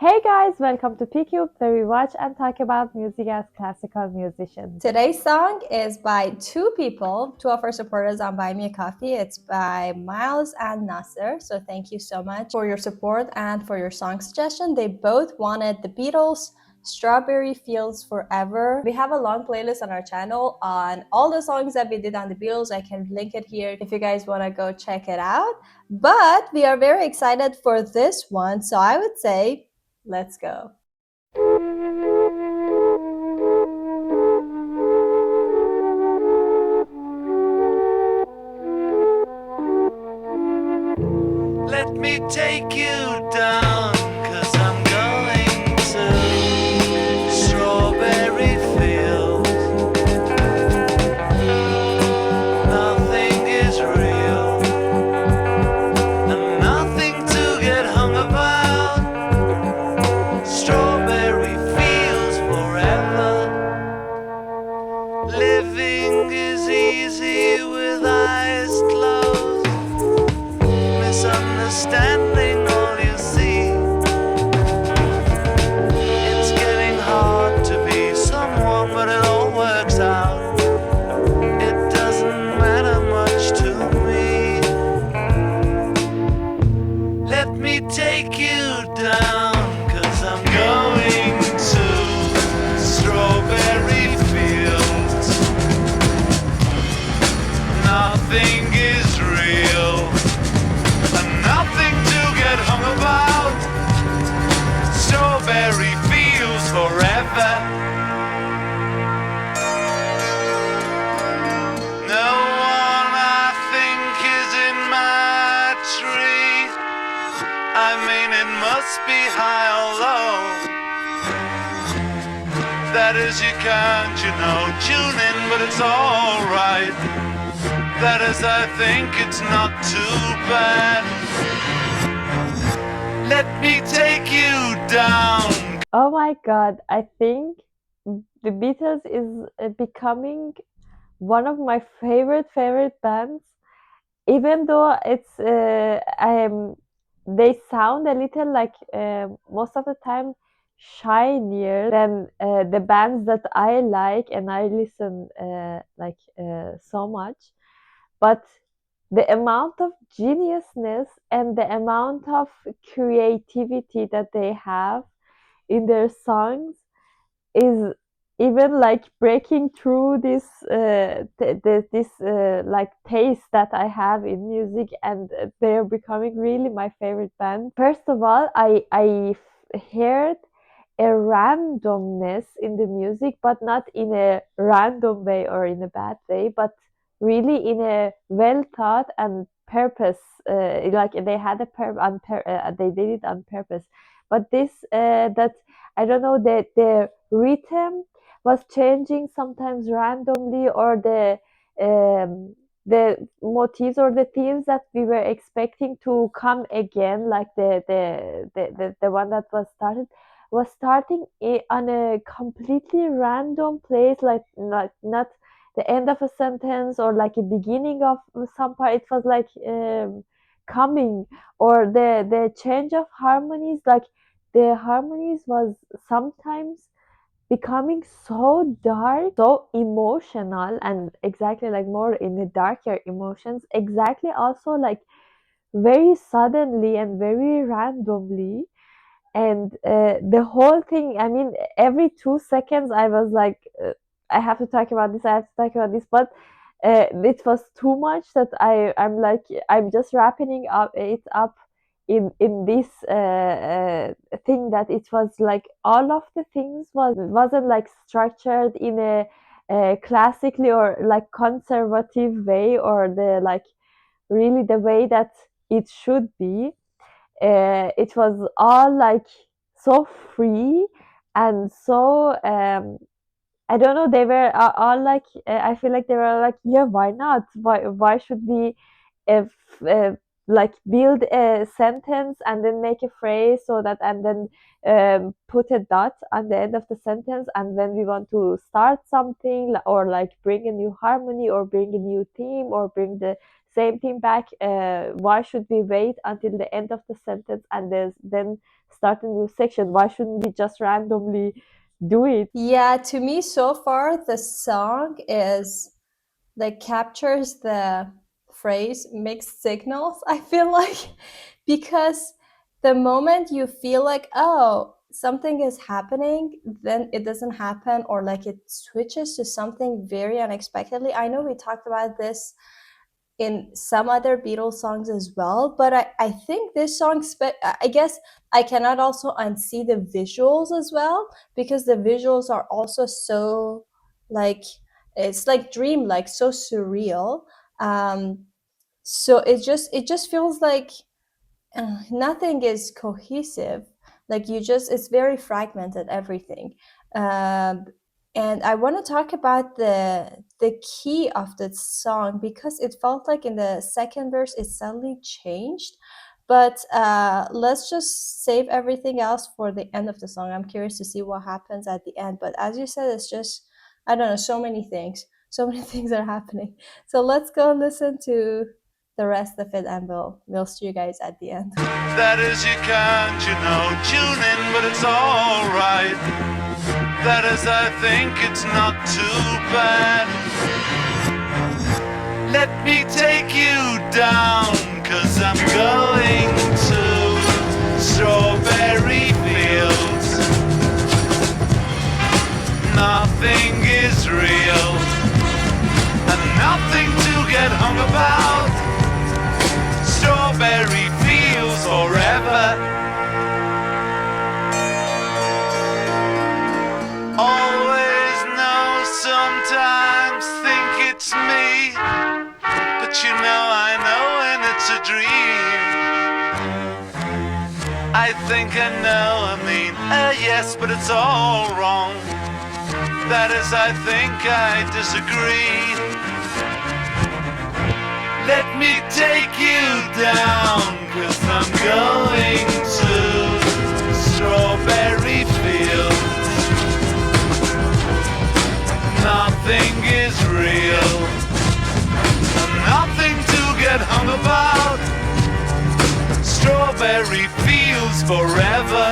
Hey guys, welcome to PCube, where we watch and talk about music as classical musicians. Today's song is by two people, two of our supporters on Buy Me a Coffee. It's by Miles and Nasser. So thank you so much for your support and for your song suggestion. They both wanted the Beatles, Strawberry Fields Forever. We have a long playlist on our channel on all the songs that we did on the Beatles. I can link it here if you guys want to go check it out. But we are very excited for this one. So I would say, let's go. Let me take you down, 'cause I'm going to strawberry fields. Nothing is real, and nothing to get hung about. Strawberry fields forever. Living is easy with eyes closed. Misunderstanding all you see. It's getting hard to be someone, but it all works out. It doesn't matter much to me. Let me take you down, 'cause I'm going to strawberry fields. Nothing is real, and nothing to get hung about. Strawberry fields forever. No one I think is in my tree. I mean, it must be high or low. That is, you can't, tune in, but it's alright. That is, I think it's not too bad. Let me take you down. Oh my god, I think the Beatles is becoming one of my favorite bands, even though they sound a little like most of the time shinier than the bands that I like and I listen so much. But the amount of geniusness and the amount of creativity that they have in their songs is even like breaking through this like taste that I have in music, and they're becoming really my favorite band. First of all, I heard a randomness in the music, but not in a random way or in a bad way, but really in a well thought and purpose. Like they had a they did it on purpose. But this that I don't know, the rhythm was changing sometimes randomly, or the motifs or the themes that we were expecting to come again, like the one that was starting on a completely random place, like not the end of a sentence or like a beginning of some part. It was like coming, or the change of harmonies, like the harmonies was sometimes becoming so dark, so emotional, and exactly like more in the darker emotions, exactly also like very suddenly and very randomly. And the whole thing, I mean, every 2 seconds I was like, I have to talk about this, I have to talk about this. But it was too much that I'm like, I'm just wrapping it up in this thing, that it was like all of the things wasn't like structured in a classically or like conservative way, or the like really the way that it should be. It was all like so free and so I don't know, they were all like I feel like they were like, yeah, why not, why should we if like build a sentence and then make a phrase, so that, and then put a dot on the end of the sentence, and when we want to start something, or like bring a new harmony or bring a new theme or bring the same thing back. Why should we wait until the end of the sentence and then start a new section? Why shouldn't we just randomly do it? Yeah, to me so far the song is like captures the phrase mixed signals, I feel like, because the moment you feel like, oh, something is happening, then it doesn't happen, or like it switches to something very unexpectedly. I know we talked about this in some other Beatles songs as well, but I think this song, I guess I cannot also unsee the visuals as well, because the visuals are also so like, it's like dreamlike, so surreal. So it just feels like nothing is cohesive. Like it's very fragmented, everything. um, and I want to talk about the key of the song, because it felt like in the second verse it suddenly changed. But let's just save everything else for the end of the song. I'm curious to see what happens at the end, but as you said, it's just, I don't know, so many things, so many things are happening. So let's go listen to the rest of it, and we'll see you guys at the end. That is, you can't, tune in, but it's alright. That is, I think it's not too bad. Let me take you down, 'cause I'm going to strawberry fields. Nothing is real, and nothing to get hung about. Strawberry fields forever. Always know, sometimes think it's me, but I know when it's a dream. I think I know, yes, but it's all wrong. That is, I think I disagree. Let me take you down, 'cause I'm going to strawberry fields. Nothing is real, nothing to get hung about. Strawberry fields forever.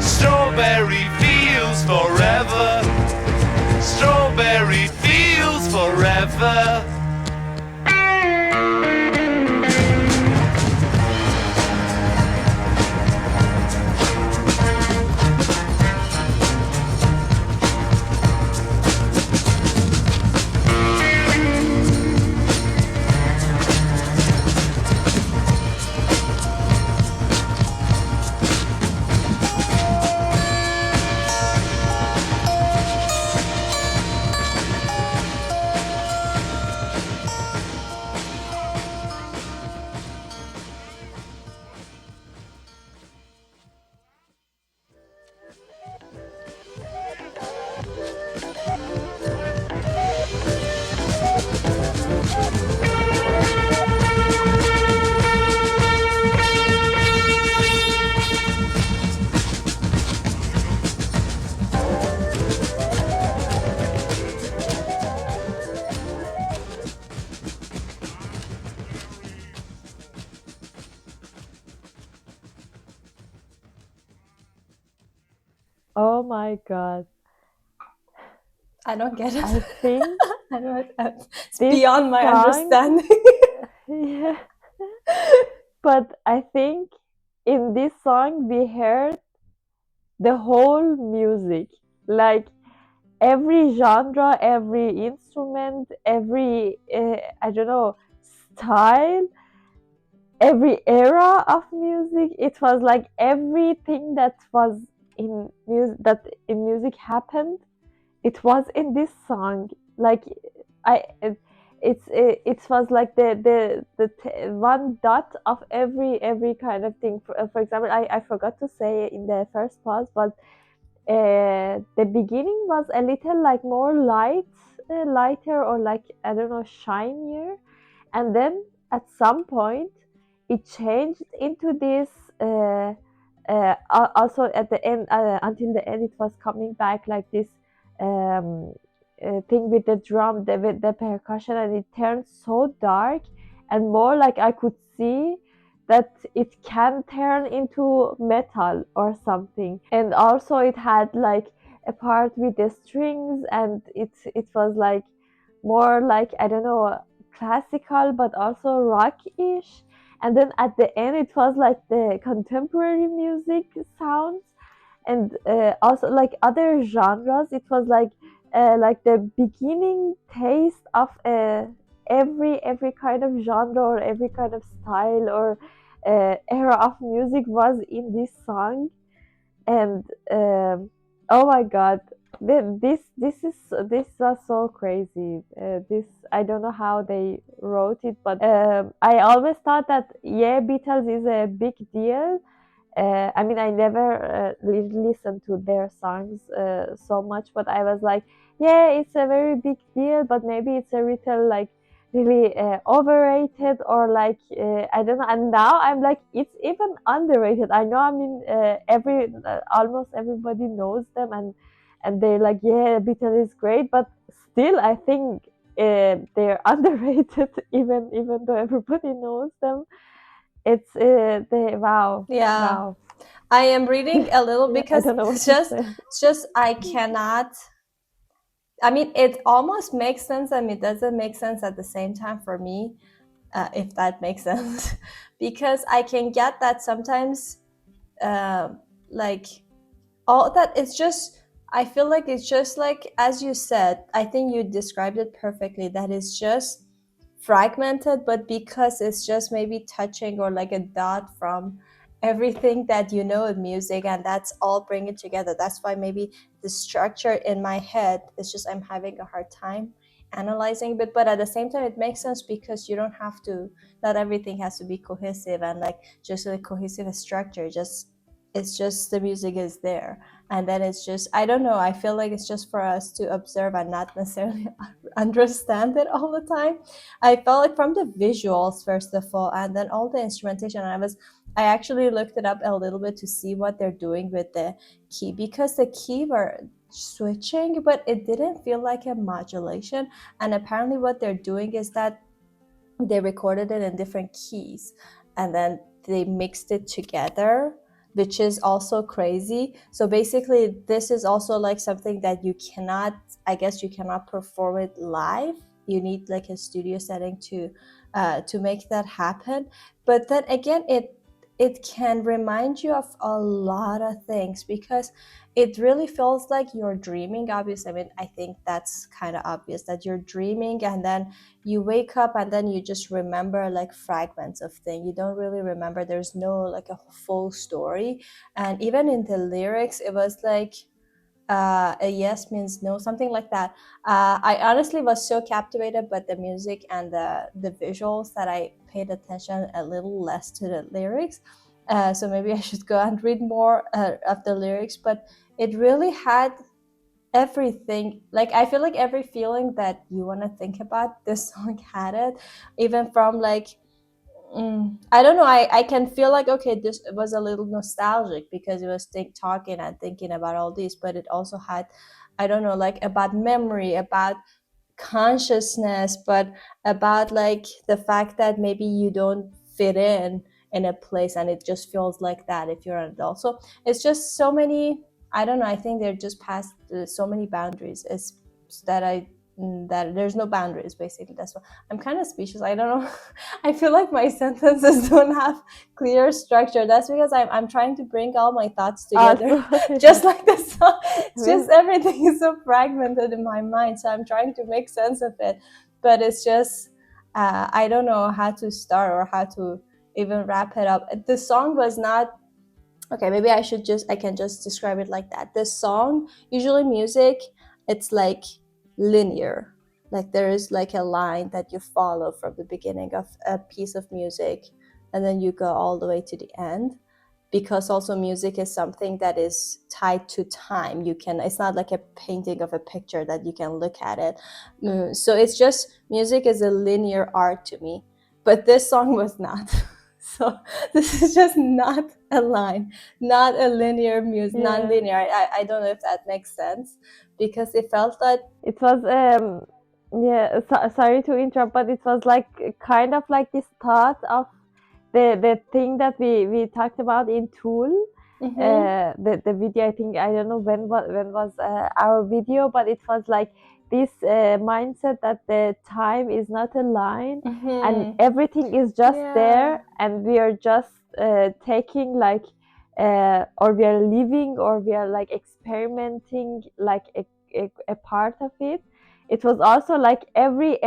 Strawberry fields forever. Strawberry fields forever. Oh my God. I don't get it. I think I don't. It's this beyond my song, understanding. yeah, but I think in this song we heard the whole music, like every genre, every instrument, every I don't know, style, every era of music. It was like everything that was in music, that in music happened, it was in this song. Like I it was like one dot of every kind of thing. For example, I forgot to say in the first pause, but the beginning was a little like more lighter, or like, I don't know, shinier, and then at some point it changed into this. Also at the end, until the end, it was coming back like this, um, thing with the drum, with the percussion, and it turned so dark and more like I could see that it can turn into metal or something. And also it had like a part with the strings, and it was like more like, I don't know, classical but also rock-ish. And then at the end it was like the contemporary music sounds, and also like other genres. It was like the beginning taste of every kind of genre or every kind of style or era of music was in this song. And oh my god, this was so crazy. This, I don't know how they wrote it, but I always thought that, yeah, Beatles is a big deal. I mean, I never listened to their songs so much, but I was like, yeah, it's a very big deal, but maybe it's a little like really overrated, or like I don't know. And now I'm like, it's even underrated. I know. I mean, almost everybody knows them, and they're like, yeah, Beatles is great, but still, I think they're underrated, even though everybody knows them. It's they wow. Yeah, Wow. I am reading a little Yeah, I because don't know what it's to just say. it's just I cannot. I mean, it almost makes sense. I mean, it doesn't make sense at the same time for me, if that makes sense, because I can get that sometimes, uh, like all that. It's just I feel like it's just like as you said. I think you described it perfectly. That is just fragmented, but because it's just maybe touching or like a dot from everything that you know of music, and that's all bring it together. That's why maybe the structure in my head is just I'm having a hard time analyzing, but at the same time it makes sense because you don't have to, not everything has to be cohesive and like just a cohesive structure. Just it's just the music is there, and then it's just I don't know, I feel like it's just for us to observe and not necessarily understand it all the time. I felt like from the visuals first of all, and then all the instrumentation. I actually looked it up a little bit to see what they're doing with the key, because the key were switching, but it didn't feel like a modulation. And apparently, what they're doing is that they recorded it in different keys and then they mixed it together, which is also crazy. So basically this is also like something that you cannot, I guess you cannot perform it live. You need like a studio setting to make that happen. But then again, it can remind you of a lot of things, because it really feels like you're dreaming. Obviously, I mean, I think that's kind of obvious that you're dreaming, and then you wake up and then you just remember like fragments of things. You don't really remember, there's no like a full story. And even in the lyrics it was like a yes means no, something like that. I honestly was so captivated by the music and the visuals that I paid attention a little less to the lyrics. So maybe I should go and read more of the lyrics. But it really had everything. Like I feel like every feeling that you want to think about, this song had it. Even from like I don't know, I can feel like okay, this was a little nostalgic because it was talking and thinking about all this, but it also had, I don't know, like about memory, about consciousness, but about like the fact that maybe you don't fit in a place, and it just feels like that if you're an adult. So it's just so many, I don't know, I think they're just past so many boundaries. It's that that there's no boundaries, basically. That's what I'm kind of speechless. I don't know. I feel like my sentences don't have clear structure. That's because I'm trying to bring all my thoughts together. Also, yeah. Just like the song, I it's just mean, everything is so fragmented in my mind, so I'm trying to make sense of it. But it's just I don't know how to start or how to even wrap it up. The song was not okay. Maybe I can just describe it like that. The song, usually music, it's like linear. Like there is like a line that you follow from the beginning of a piece of music, and then you go all the way to the end. Because also music is something that is tied to time. You can, it's not like a painting of a picture that you can look at it. So it's just music is a linear art to me, but this song was not. So this is just not a line, not a linear music, Yeah. non-linear. I don't know if that makes sense, because it felt like It was yeah, sorry to interrupt, but it was like kind of like this thought of the thing that we talked about in Tool. The video, I think, I don't know when was our video, but it was like this mindset that the time is not a line, and everything is just there, and we are just taking like or we are living, or we are like experimenting like a part of it. It was also like every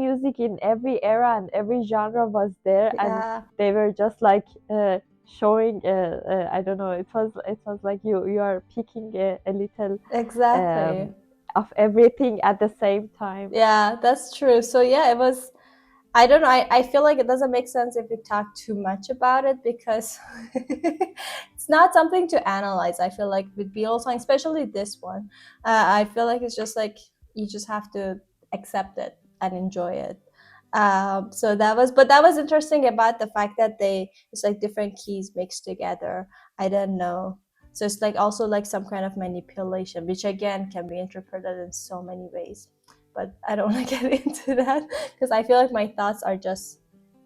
music in every era and every genre was there, and they were just like showing I don't know, it was like you are picking a little exactly. of everything at the same time. Yeah, that's true. So yeah, it was, I don't know, I feel like it doesn't make sense if we talk too much about it, because it's not something to analyze. I feel like with Beatles song, especially this one, I feel like it's just like you just have to accept it and enjoy it. So that was interesting about the fact that it's like different keys mixed together. I don't know. So it's like also like some kind of manipulation, which again can be interpreted in so many ways. But I don't want to get into that, because I feel like my thoughts are just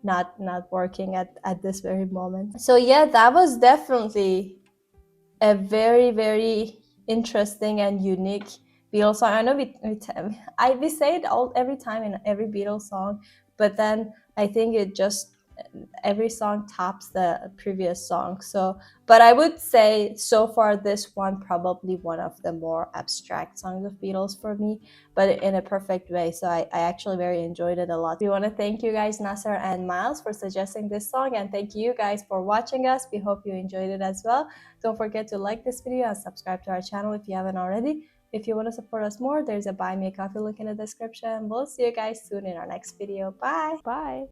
not working at this very moment. So yeah, that was definitely a very, very interesting and unique Beatles song. I know we say it every time in every Beatles song, but then I think it just every song tops the previous song. So, but I would say so far this one probably one of the more abstract songs of Beatles for me, but in a perfect way. So I actually very enjoyed it a lot. We want to thank you guys, Nasser and Miles, for suggesting this song, and thank you guys for watching us. We hope you enjoyed it as well. Don't forget to like this video and subscribe to our channel if you haven't already. If you want to support us more, there's a buy me a coffee link in the description. We'll see you guys soon in our next video. Bye. Bye.